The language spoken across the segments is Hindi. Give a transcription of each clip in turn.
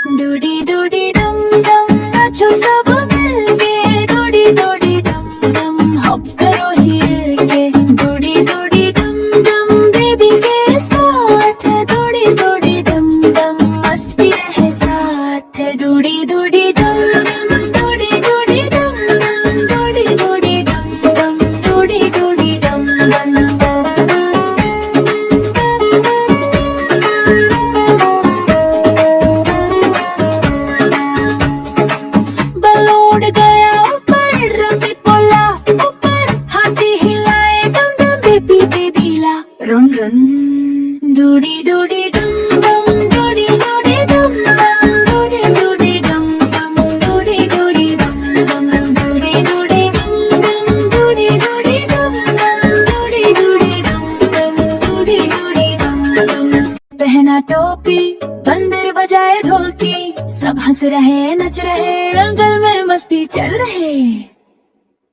डूडी डूडी डम डम नाचो सब मिलके, डूडी डूडी डम डम हॉप करो हिल के, डूडी डूडी डम डम बेबी के साथ, डूडी डूडी डम डम मस्ती रहे साथ, डूडी डूडी डम डम डूडी डूडी डम डम डूडी डूडी डम डम डूडी डूडी डम डम। उड़ गया ऊपर रॉकेट बोला ऊपर, हाथी हिलाए दम दम बेबी बेबी ला रन रन, डूडी डूडी डम डम डूडी डूडी डम डम डूडी डूडी डम डम डूडी डूडी डम डम डूडी डूडी डम डम डूडी डूडी डम डम डूडी डूडी डम डम डूडी डूडी डम डम। पहना टोपी बंदर बजाए ढोलकी, सब हंस रहे नच रहे जंगल में मस्ती चल रहे,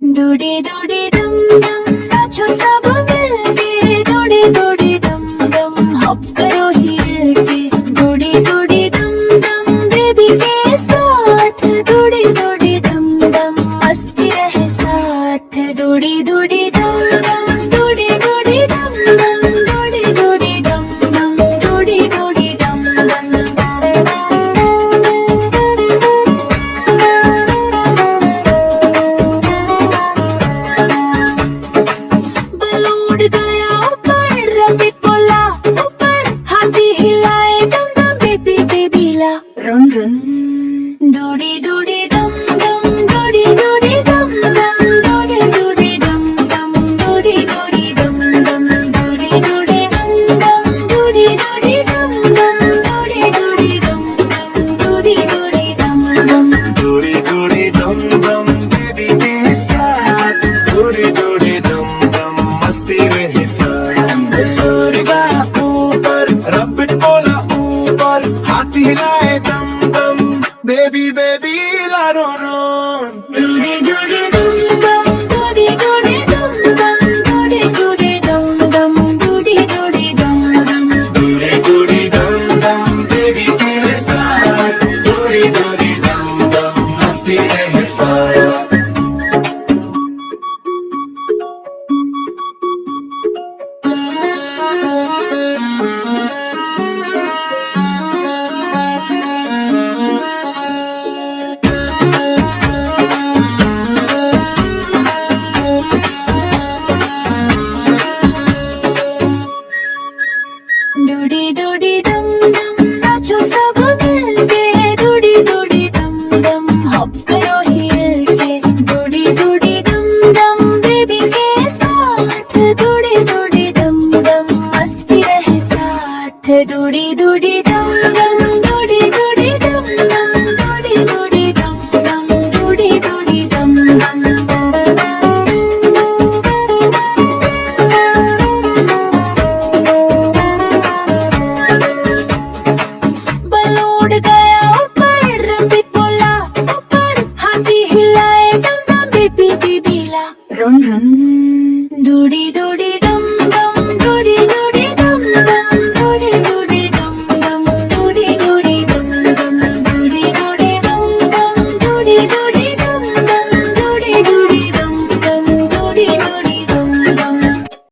डूडी डूडी डम डम नाचो सब मिलके, डूडी डूडी डम डम हॉप करो हिल के, डूडी डूडी डम डम बेबी के साथ, डूडी डूडी डम डम मस्ती रहे साथ, डूडी डूडी डम डम डूडी डूडी डम डम डूडी डूडी डम डम डूडी डूडी डम डम। उड़ गया ऊपर रॉकेट बोला ऊपर, हाथी हिलाए दम दम बेबी बेबी ला रन रन, डूडी डूडी डम डम डूडी डूडी डम डम डूडी डूडी डम डम डूडी डूडी डम डम डूडी डूडी डम डम डूडी डूडी डम डम डूडी डूडी डम डम डूडी डूडी डम डम। डूडी डूडी डम डम बेबी के साथ, डूडी डूडी डम डम मस्ती रहे साथ, उड़ गया ऊपर रॉकेट बोला ऊपर, हाथी हिलाए दम दम बेबी बेबी ला रो रो, डूडी डूडी डम डम डूडी डूडी डम डम डूडी डूडी डम डम डूडी डूडी डम डम। डूडी डूडी डम डम बेबी के साथ, डूडी डूडी डम डम मस्ती रहे साथ। डूडी डूडी डम डम नाचो सब मिलके, डूडी डूडी डम डम हॉप करो हिल के, डूडी डूडी डम डम बेबी के साथ, डूडी डूडी डम डम मस्ती रहे साथ, डूडी डूडी डम डम